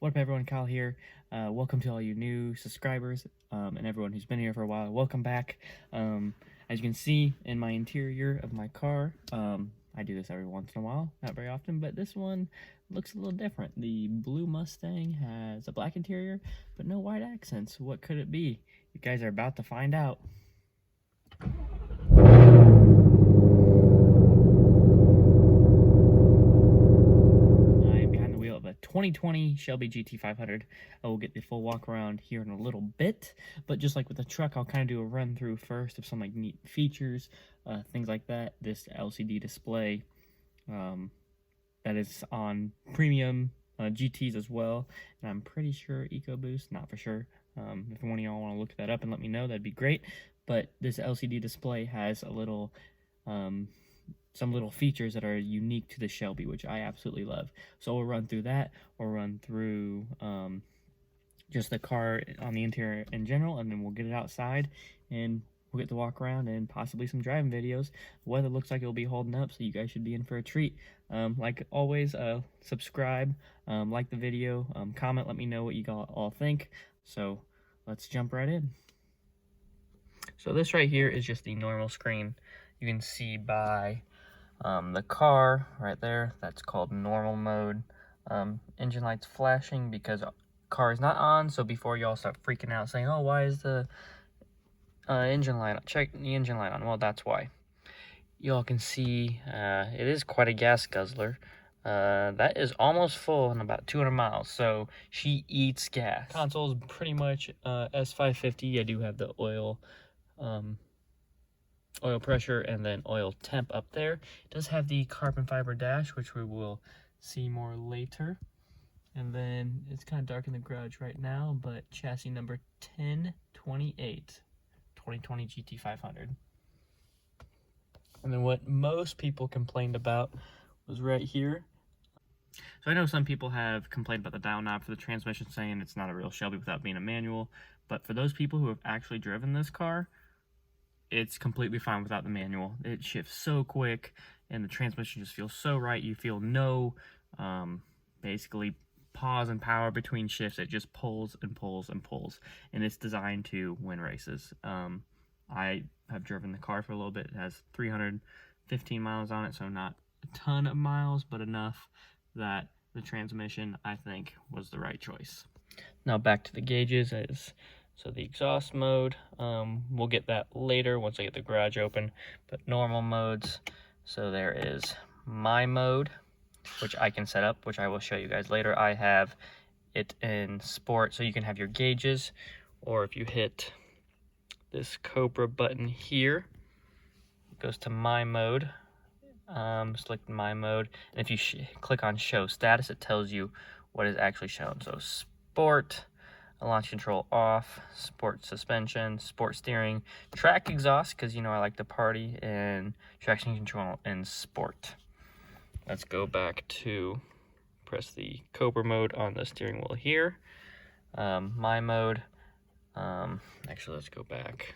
What up, everyone? Kyle here. Welcome to all you new subscribers and everyone who's been here for a while. Welcome back. As you can see in my interior of my car, I do this every once in a while, not very often, but this one looks a little different. The blue Mustang has a black interior, but no white accents. What could it be? You guys are about to find out. I'm behind the wheel of a 2020 Shelby GT500. I will get the full walk around here in a little bit, but just like with the truck, I'll kind of do a run through first of some like neat features, things like that. This LCD display that is on premium GTs as well, and I'm pretty sure EcoBoost, not for sure. If one of y'all want to look that up and let me know, that'd be great. But this LCD display has a little some little features that are unique to the Shelby, which I absolutely love. So we'll run through that. We'll run through just the car on the interior in general, and then we'll get it outside and we'll get to walk around and possibly some driving videos. The weather looks like it'll be holding up, so you guys should be in for a treat. Like always, subscribe, like the video, comment, let me know what you all think. So let's jump right in. So this right here is just the normal screen. You can see by the car right there, that's called normal mode. Engine lights flashing because car is not on, so before y'all start freaking out saying, oh, why is the engine light on? Check the engine light on. Well, that's why. Y'all can see it is quite a gas guzzler. That is almost full in about 200 miles, so she eats gas. Console is pretty much S550. I do have the oil pressure and then oil temp up there. It does have the carbon fiber dash, which we will see more later. And then it's kind of dark in the garage right now, but chassis number 1028, 2020 GT500. And then what most people complained about was right here. So I know some people have complained about the dial knob for the transmission, saying it's not a real Shelby without being a manual. But for those people who have actually driven this car, it's completely fine without the manual. It shifts so quick, and the transmission just feels so right. You feel no, basically, pause and power between shifts. It just pulls and pulls and pulls, and it's designed to win races. I have driven the car for a little bit. It has 315 miles on it, so not a ton of miles, but enough that the transmission, I think, was the right choice. Now back to the gauges. So the exhaust mode, we'll get that later once I get the garage open, but normal modes. So there is my mode, which I can set up, which I will show you guys later. I have it in sport, so you can have your gauges, or if you hit this Cobra button here, it goes to my mode. Select my mode, and if you click on show status, it tells you what is actually shown. So sport, launch control off, sport suspension, sport steering, track exhaust, because you know I like to party, and traction control and sport. Let's go back to press the Cobra mode on the steering wheel here. My mode. Actually, let's go back.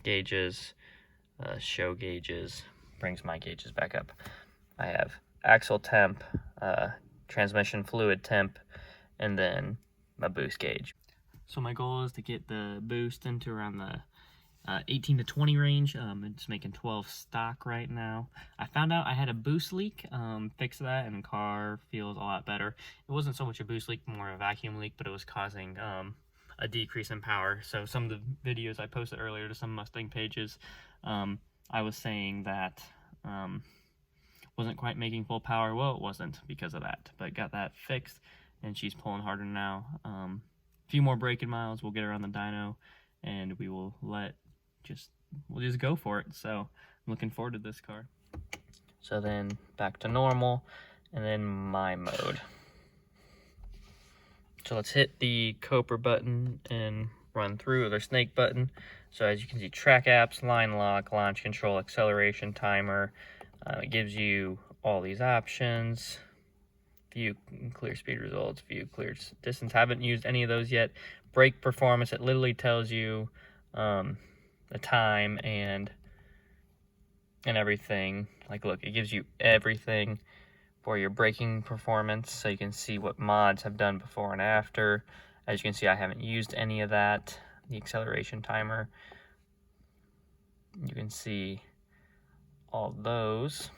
Gauges, show gauges, brings my gauges back up. I have axle temp, transmission fluid temp, and then my boost gauge. So my goal is to get the boost into around the 18 to 20 range. It's making 12 stock right now. I found out I had a boost leak, fixed that, and the car feels a lot better. It wasn't so much a boost leak, more a vacuum leak, but it was causing a decrease in power. So some of the videos I posted earlier to some Mustang pages, I was saying that wasn't quite making full power. Well, it wasn't because of that, but got that fixed, and she's pulling harder now. A few more braking miles, we'll get her on the dyno, and we'll just go for it. So I'm looking forward to this car. So then back to normal, and then my mode. So let's hit the Cobra button and run through, the snake button. So as you can see, track apps, line lock, launch control, acceleration timer. It gives you all these options. View clear speed results, view clear distance. Haven't used any of those yet. Brake performance, it literally tells you the time and everything. Like, look, it gives you everything for your braking performance, so you can see what mods have done before and after. As you can see, I haven't used any of that. The acceleration timer, you can see all those.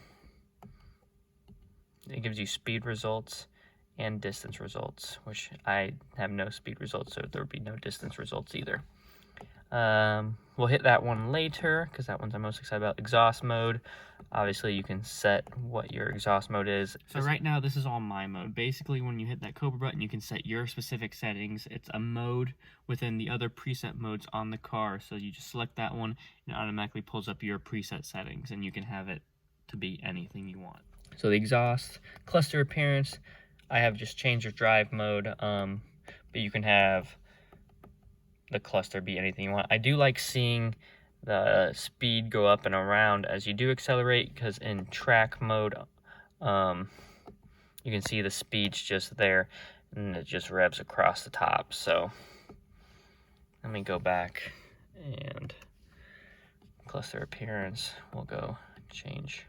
It gives you speed results and distance results, which I have no speed results, so there would be no distance results either. We'll hit that one later because that one's I'm most excited about. Exhaust mode. Obviously, you can set what your exhaust mode is. So right now, this is all my mode. Basically, when you hit that Cobra button, you can set your specific settings. It's a mode within the other preset modes on the car. So you just select that one, and it automatically pulls up your preset settings, and you can have it to be anything you want. So the exhaust, cluster appearance, I have just changed your drive mode, but you can have the cluster be anything you want. I do like seeing the speed go up and around as you do accelerate, because in track mode, you can see the speed's just there, and it just revs across the top. So let me go back and cluster appearance, we'll go change.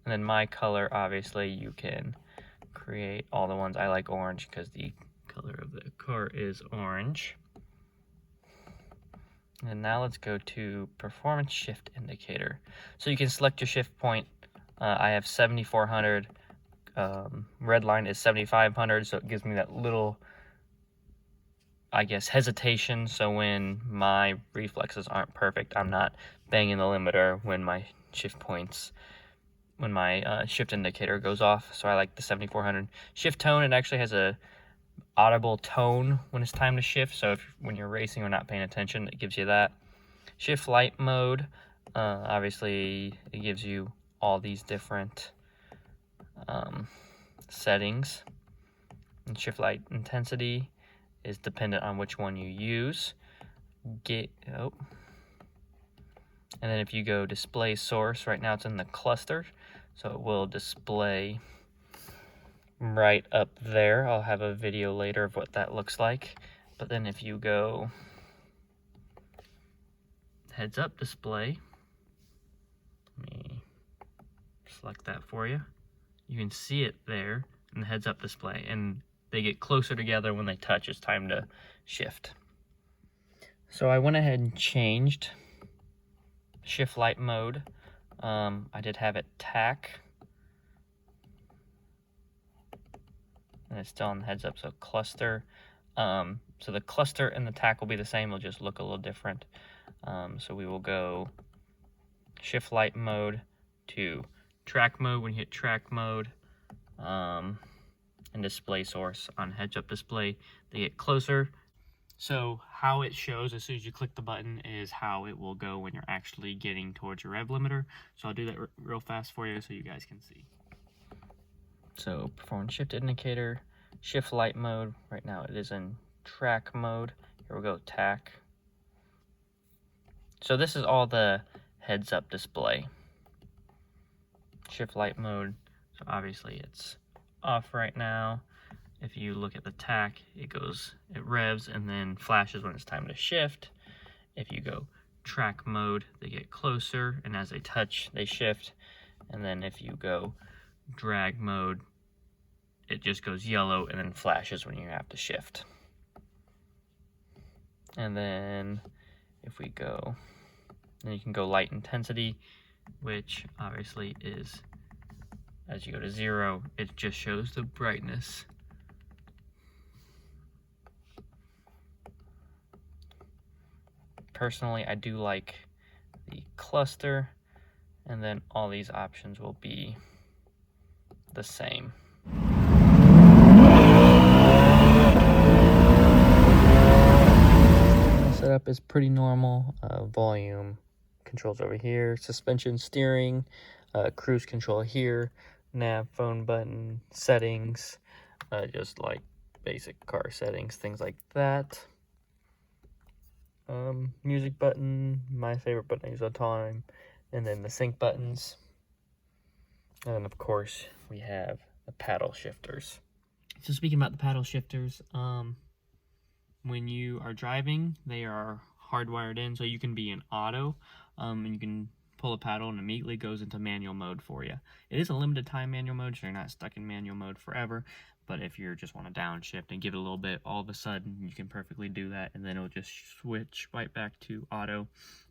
And then my color, obviously, you can create all the ones. I like orange because the color of the car is orange. And now let's go to performance shift indicator. So you can select your shift point. I have 7400. Red line is 7500, so it gives me that little, I guess, hesitation. So when my reflexes aren't perfect, I'm not banging the limiter when my shift points, when my shift indicator goes off. So I like the 7400. Shift tone, it actually has a audible tone when it's time to shift, so when you're racing or not paying attention, it gives you that. Shift light mode, obviously it gives you all these different settings. And shift light intensity is dependent on which one you use. And then if you go display source, right now it's in the cluster, so it will display right up there. I'll have a video later of what that looks like. But then if you go heads up display, let me select that for you. You can see it there in the heads up display, and they get closer together when they touch. It's time to shift. So I went ahead and changed shift light mode. I did have it tack, and it's still on the heads up, so cluster. So the cluster and the tack will be the same, it'll just look a little different. So we will go shift light mode to track mode. When you hit track mode, and display source on heads up display, they get closer. So how it shows as soon as you click the button is how it will go when you're actually getting towards your rev limiter. So I'll do that real fast for you so you guys can see. So performance shift indicator, shift light mode. Right now it is in track mode. Here we go, tack. So this is all the heads up display. Shift light mode, so obviously it's off right now. If you look at the tack, it revs and then flashes when it's time to shift. If you go track mode, they get closer, and as they touch, they shift. And then if you go drag mode, it just goes yellow and then flashes when you have to shift. And then if we go, then you can go light intensity, which obviously is, as you go to 0, it just shows the brightness. Personally, I do like the cluster, and then all these options will be the same. Setup is pretty normal. Volume controls over here, suspension, steering, cruise control here, nav, phone button, settings, just like basic car settings, things like that. Music button, my favorite button I use all the time, and then the sync buttons. And then of course we have the paddle shifters. So speaking about the paddle shifters, when you are driving, they are hardwired in, so you can be in auto, and you can pull a paddle, and immediately goes into manual mode for you. It is a limited time manual mode, so you're not stuck in manual mode forever, but if you just want to downshift and give it a little bit, all of a sudden you can perfectly do that, and then it'll just switch right back to auto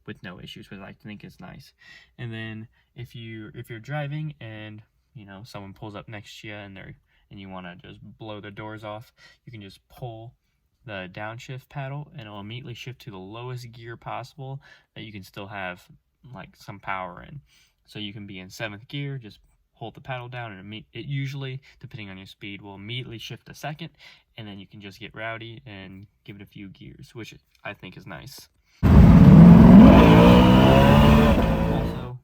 with no issues, which I think is nice. And then if you're driving and someone pulls up next to you and you want to just blow the doors off, you can just pull the downshift paddle and it'll immediately shift to the lowest gear possible that you can still have like some power in. So you can be in 7th gear, just hold the paddle down, and it usually, depending on your speed, will immediately shift to 2nd, and then you can just get rowdy and give it a few gears, which I think is nice. Also,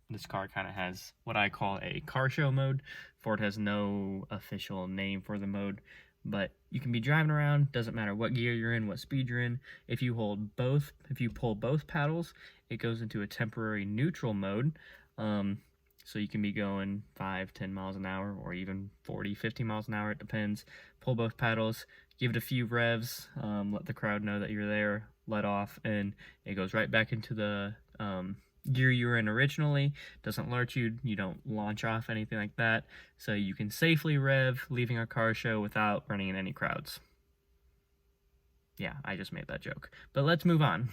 this car kind of has what I call a car show mode. Ford has no official name for the mode, but you can be driving around, doesn't matter what gear you're in, what speed you're in. If you pull both paddles, it goes into a temporary neutral mode. So you can be going 5-10 miles an hour, or even 40-50 miles an hour, it depends. Pull both paddles, give it a few revs, let the crowd know that you're there, let off, and it goes right back into the gear you were in originally. Doesn't lurch you, you don't launch off, anything like that. So you can safely rev, leaving a car show without running in any crowds. Yeah, I just made that joke. But let's move on.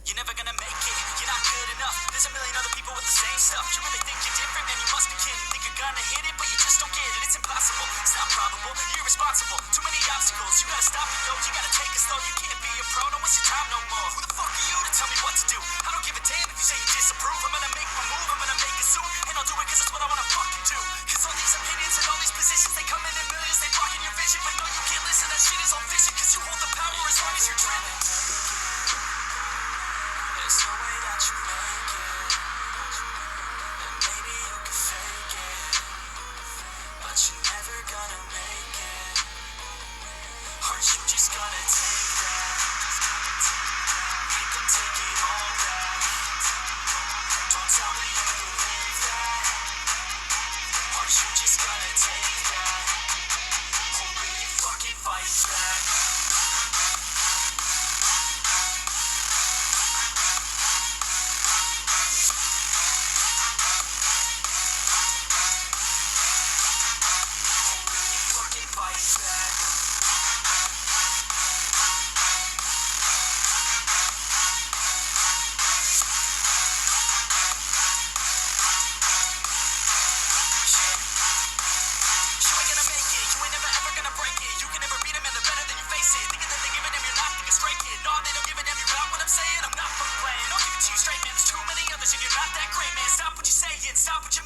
You're never gonna make it, you're not good enough. There's a million other people with the same stuff. You really think you're different, man, you must be kidding. Think you're gonna hit it, but you just don't get it. It's impossible, it's not probable, you're irresponsible. Too many obstacles, you gotta stop it though. You gotta take it slow, you can't be a pro, don't waste your time no more. Who the fuck are you to tell me what to do? I don't give a damn if you say you disapprove. I'm gonna make my move, I'm gonna make it soon. And I'll do it cause it's what I wanna fucking do. Cause all these opinions and all these positions, they come in millions, they blocking your vision. But no, you can't listen, that shit is all fiction. Cause you hold the power as long as you're dreaming. There's no way that you make it, and maybe you can fake it, but you're never gonna make it. Aren't you just gonna take that? Make them take it all back. Don't tell me you believe that. Aren't you just gonna take that? Or will you fucking fight back? Stop what you're saying, stop what you're